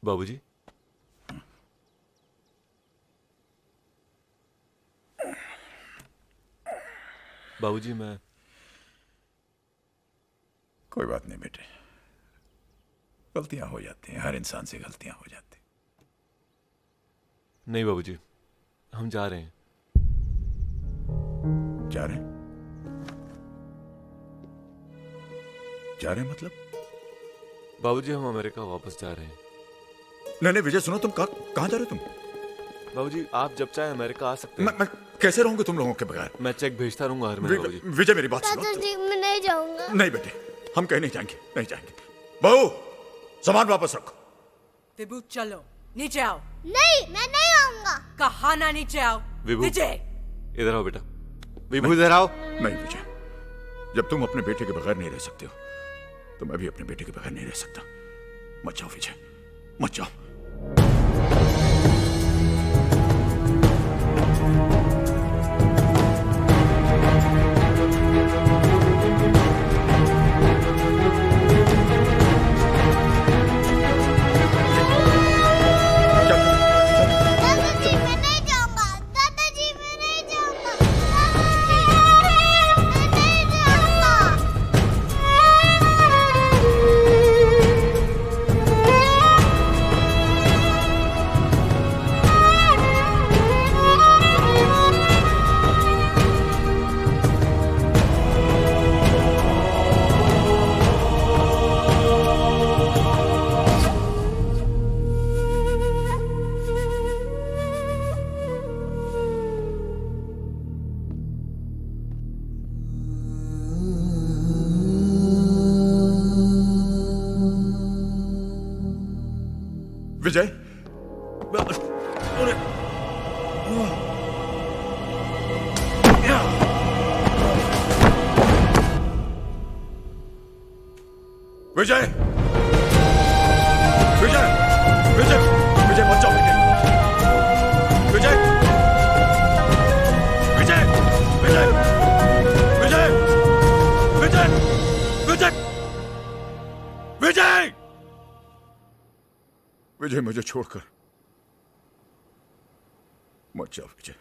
बाबूजी, बाबूजी मैं। कोई बात नहीं बेटे, गलतियां हो जाती हैं, हर इंसान से गलतियां हो जाती हैं। नहीं बाबूजी, हम जा रहे हैं। जा रहे हैं? जा रहे हैं मतलब? बाबूजी हम अमेरिका वापस जा रहे हैं। नहीं नहीं विजय सुनो, तुम कहाँ जा रहे हो तुम? बाबूजी आप जब चाहे अमेरिका आ सकते हैं। मैं कैसे रहूंगा तुम लोगों के बगैर? मैं चेक भेजता रहूंगा हर महीने बाबूजी। विजय मेरी बात सुनो। दादाजी मैं नहीं जाऊंगा। नहीं बेटे, हम कहीं नहीं जाएंगे, नहीं जाएंगे। बहू सामान वापस रखो। विभू चलो नीचे आओ। नहीं मैं नहीं आऊंगा। कहा ना नीचे आओ। विभू विजय इधर आओ बेटा, विभू इधर आओ। नहीं विजय, जब तुम अपने बेटे के बगैर नहीं रह सकते हो तो मैं भी अपने बेटे के बगैर नहीं रह सकता। मत जाओ विजय, मत जाओ। दादाजी मैं नहीं जाऊंगा। दादाजी मैं नहीं जाऊंगा। मैं नहीं जाऊंगा। विजय विजय विजय विजय विजय मत जाओ बेटे। विजय विजय विजय विजय विजय विजय विजय विजय मुझे छोड़कर मत जाओ विजय।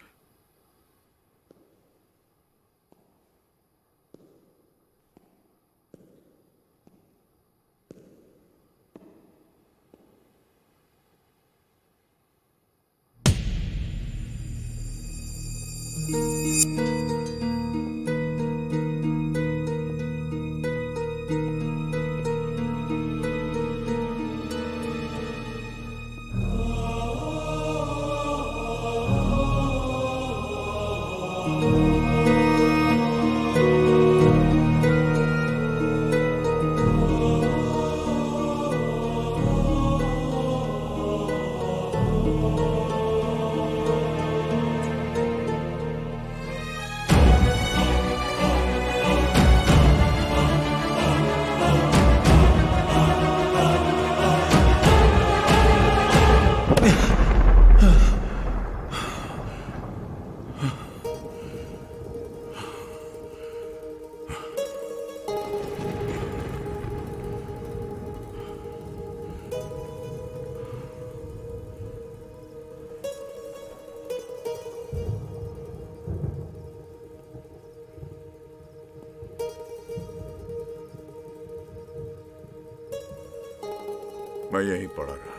मैं यहीं पड़ा रहा।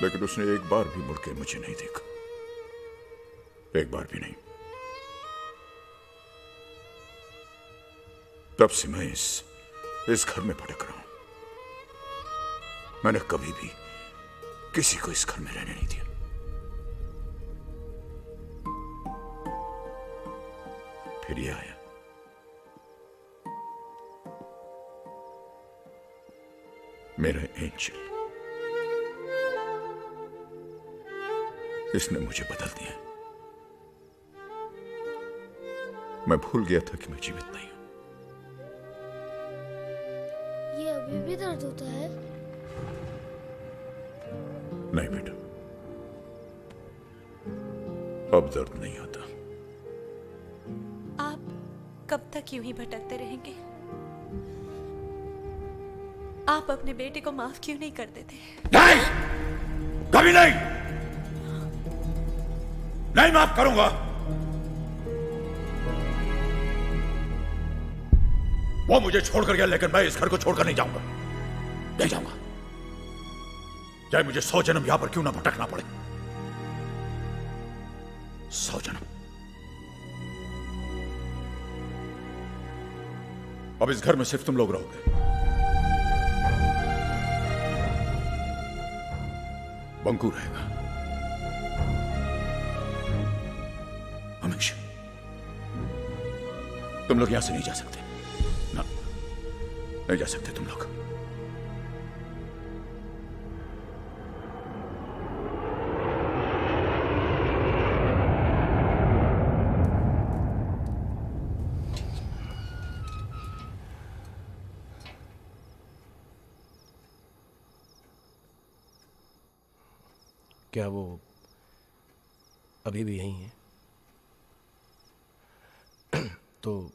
लेकिन उसने एक बार भी मुड़ के मुझे नहीं देखा, एक बार भी नहीं। तब से मैं इस घर में भटक रहा हूं। मैंने कभी भी किसी को इस घर में रहने नहीं दिया। फिर ये आया। मेरा एंजल, इसने मुझे बदल दिया। मैं भूल गया था कि मैं जीवित नहीं हूं। ये अभी भी दर्द होता है? नहीं बेटा, अब दर्द नहीं होता। आप कब तक यूं ही भटकते रहेंगे? आप अपने बेटे को माफ क्यों नहीं कर देते? नहीं, कभी नहीं, नहीं माफ करूंगा। वो मुझे छोड़कर गया, लेकिन मैं इस घर को छोड़कर नहीं जाऊंगा, नहीं जाऊंगा। चाहे मुझे 100 जन्म यहां पर क्यों ना भटकना पड़े, 100 जन्म। अब इस घर में सिर्फ तुम लोग रहोगे। बंकू रहेगा हमेशा। तुम लोग यहां से नहीं जा सकते ना, नहीं जा सकते तुम लोग। क्या वो अभी भी यहीं है? तो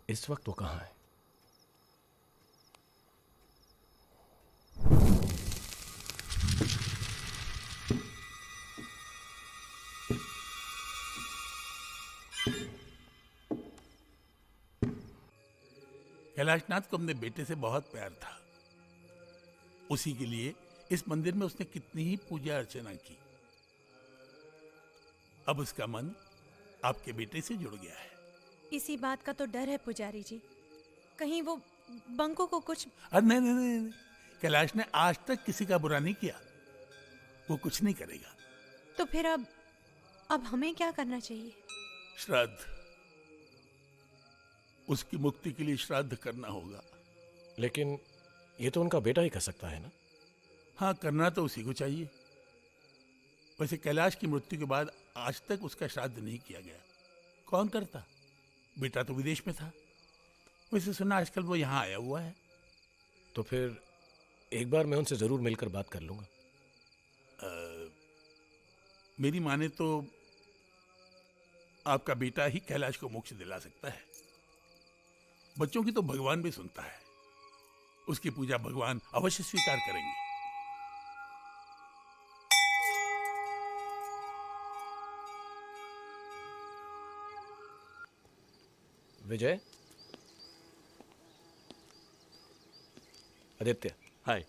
इस वक्त वो कहाँ है? कैलाशनाथ को अपने बेटे से बहुत प्यार था। उसी के लिए इस मंदिर में उसने कितनी ही पूजा अर्चना की। अब उसका मन आपके बेटे से जुड़ गया है। इसी बात का तो डर है पुजारी जी, कहीं वो बंको को कुछ। अरे नहीं नहीं नहीं, कैलाश ने आज तक किसी का बुरा नहीं किया, वो कुछ नहीं करेगा। तो फिर अब हमें क्या करना चाहिए? श्राद्ध, उसकी मुक्ति के लिए श्राद्ध करना होगा। लेकिन ये तो उनका बेटा ही कर सकता है ना? हाँ, करना तो उसी को चाहिए। वैसे कैलाश की मृत्यु के बाद आज तक उसका श्राद्ध नहीं किया गया। कौन करता? बेटा तो विदेश में था। वैसे सुना आजकल वो यहाँ आया हुआ है। तो फिर एक बार मैं उनसे जरूर मिलकर बात कर लूंगा। मेरी माने तो आपका बेटा ही कैलाश को मोक्ष दिला सकता है। बच्चों की तो भगवान भी सुनता है। उसकी पूजा भगवान अवश्य स्वीकार करेंगे। विजय, आदित्य, हाय।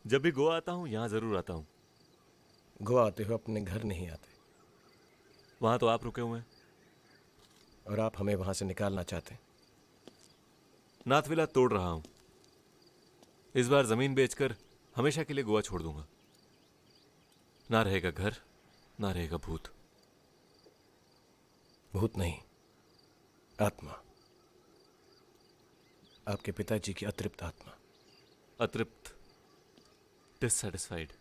जब भी गोवा आता हूँ यहाँ जरूर आता हूँ। गोवा आते हुए अपने घर नहीं आते, वहां तो आप रुके हुए हैं। और आप हमें वहां से निकालना चाहते हैं। नाथविला तोड़ रहा हूं। इस बार जमीन बेचकर हमेशा के लिए गोवा छोड़ दूंगा। ना रहेगा घर, ना रहेगा भूत। भूत नहीं, आत्मा। आपके पिताजी की अतृप्त आत्मा। अतृप्त, डिससैटिस्फाइड।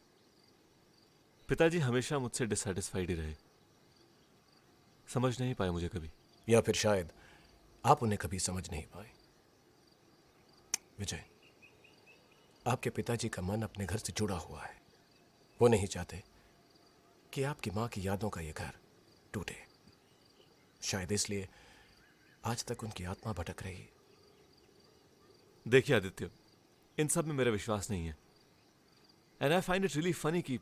पिताजी हमेशा मुझसे डिससैटिस्फाइड ही रहे। समझ नहीं पाए मुझे कभी। या फिर शायद आप उन्हें कभी समझ नहीं पाए। विजय, आपके पिताजी का मन अपने घर से जुड़ा हुआ है। वो नहीं चाहते कि आपकी मां की यादों का ये घर टूटे। शायद इसलिए आज तक उनकी आत्मा भटक रही है। देखिए आदित्य, इन सब में मेरा विश्वास नहीं है। And I find it really funny कि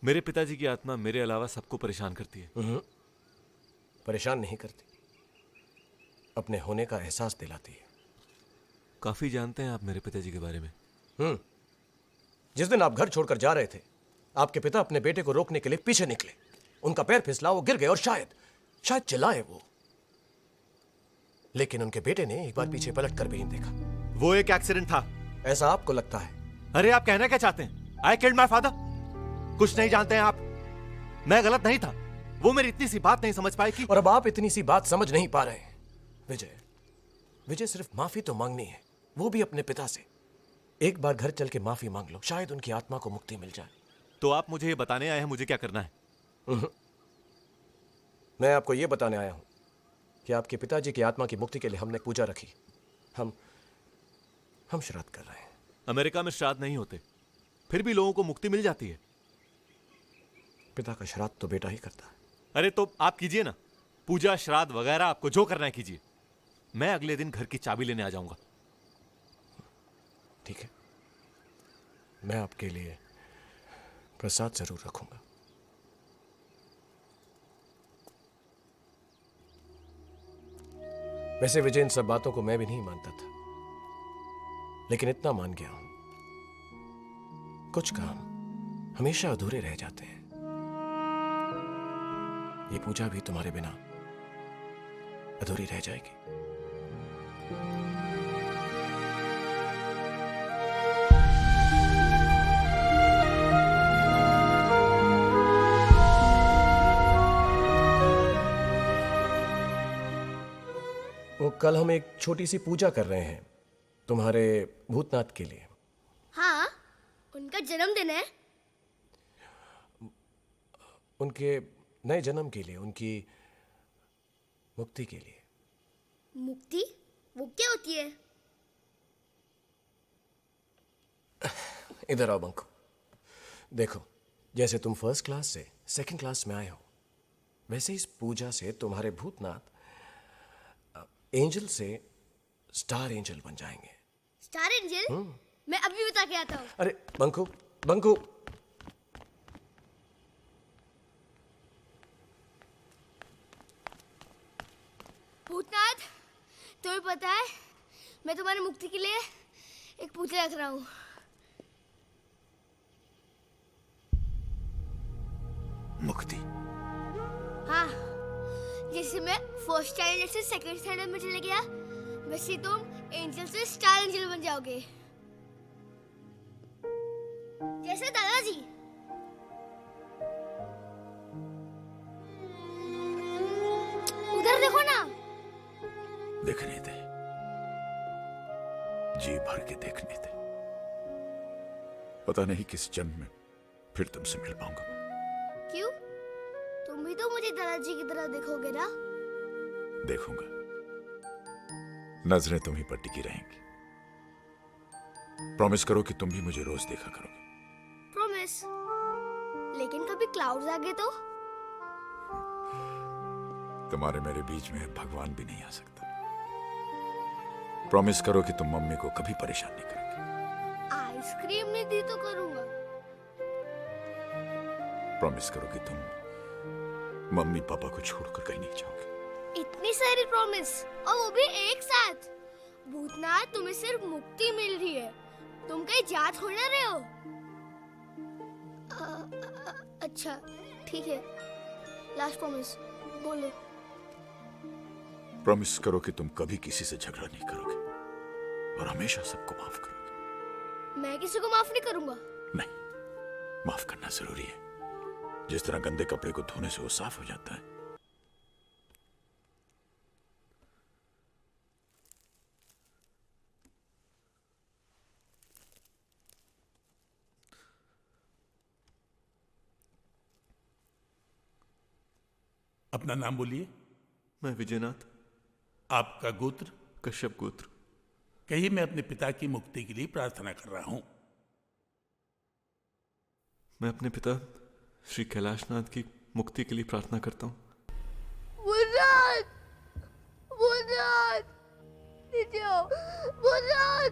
मेरे पिताजी की आत्मा मेरे अलावा सबको परेशान करती है। परेशान नहीं करती, अपने होने का एहसास दिलाती है। काफी जानते हैं आप मेरे पिताजी के बारे में। जिस दिन आप घर छोड़कर जा रहे थे, आपके पिता अपने बेटे को रोकने के लिए पीछे निकले। उनका पैर फिसला, वो गिर गए और शायद चिल्लाए वो। लेकिन उनके बेटे ने एक बार पीछे पलट कर भी नहीं देखा। वो एक एक्सीडेंट था। ऐसा आपको लगता है? अरे आप कहना क्या चाहते हैं? I killed my father. कुछ नहीं जानते हैं आप। मैं गलत नहीं था, वो मेरी इतनी सी बात नहीं समझ पाए कि। और अब आप इतनी सी बात समझ नहीं पा रहे हैं। विजय, सिर्फ माफी तो मांगनी है, वो भी अपने पिता से। एक बार घर चल के माफी मांग लो, शायद उनकी आत्मा को मुक्ति मिल जाए। तो आप मुझे ये बताने आए हैं मुझे क्या करना है? मैं आपको ये बताने आया हूं कि आपके पिताजी की आत्मा की मुक्ति के लिए हमने पूजा रखी। हम श्राद्ध कर रहे हैं। अमेरिका में श्राद्ध नहीं होते, फिर भी लोगों को मुक्ति मिल जाती है। पिता का श्राद्ध तो बेटा ही करता है। अरे तो आप कीजिए ना, पूजा श्राद्ध वगैरह आपको जो करना है कीजिए। मैं अगले दिन घर की चाबी लेने आ जाऊंगा। ठीक है, मैं आपके लिए प्रसाद जरूर रखूंगा। वैसे विजय, इन सब बातों को मैं भी नहीं मानता था, लेकिन इतना मान गया हूं, कुछ काम हमेशा अधूरे रह जाते हैं। ये पूजा भी तुम्हारे बिना अधूरी रह जाएगी। वो कल हम एक छोटी सी पूजा कर रहे हैं तुम्हारे भूतनाथ के लिए। हाँ, उनका जन्मदिन है। उनके नए जन्म के लिए, उनकी मुक्ति के लिए। मुक्ति? वो क्या होती है? इधर आओ बंको। देखो, जैसे तुम फर्स्ट क्लास से सेकंड क्लास में आए हो, वैसे इस पूजा से तुम्हारे भूतनाथ एंजल से स्टार एंजल बन जाएंगे। Star angel? मैं अभी बता के आता हूँ। अरे बंको, बंको, भूतनाथ, तुम्हें पता है मैं तुम्हारी मुक्ति के लिए एक पूजा रख रहा हूँ। मुक्ति? हाँ, जैसे मैं फर्स्ट स्टैंडर्ड से सेकंड स्टैंडर्ड में चले गया, वैसे तुम एंजल से स्टार एंजल बन जाओगे, जैसे दादाजी। उधर देखो ना। देखने दे, जी भर के देखने दे। पता नहीं किस जन्म में फिर तुमसे मिल पाऊंगा मैं। क्यों? तुम भी तो मुझे दादाजी की तरह देखोगे ना? देखूंगा, नजरें तुम्हीं पर टिकी रहेंगी। प्रॉमिस करो कि तुम भी मुझे रोज देखा करोगे। प्रॉमिस। लेकिन कभी क्लाउड्स आ गए तो? तुम्हारे मेरे बीच में भगवान भी नहीं आ सकता। प्रॉमिस करो कि तुम मम्मी को कभी परेशान नहीं करोगे। आइसक्रीम नहीं दी तो करूंगा। प्रॉमिस करो कि तुम मम्मी पापा को छोड़कर कहीं नहीं जाओगे। इतनी सारी प्रॉमिस, और वो भी एक साथ। भूतनाथ, तुम्हें सिर्फ मुक्ति मिल रही है, तुम कहीं जा थोड़ी ना रहे हो। अच्छा ठीक है, लास्ट प्रॉमिस बोलो। प्रॉमिस करो कि तुम कभी किसी से झगड़ा नहीं करोगे और हमेशा सबको माफ करोगे। मैं किसी को माफ नहीं करूंगा। नहीं, माफ करना जरूरी है। जिस तरह गंदे कपड़े को धोने से वो साफ हो जाता है, अपना नाम बोलिए। मैं विजयनाथ, आपका गोत्र? कश्यप गोत्र। कहिए, मैं अपने पिता की मुक्ति के लिए प्रार्थना कर रहा हूं। मैं अपने पिता श्री कैलाशनाथ की मुक्ति के लिए प्रार्थना करता हूँ। भूतनाथ, भूतनाथ, नीचे आओ। भूतनाथ।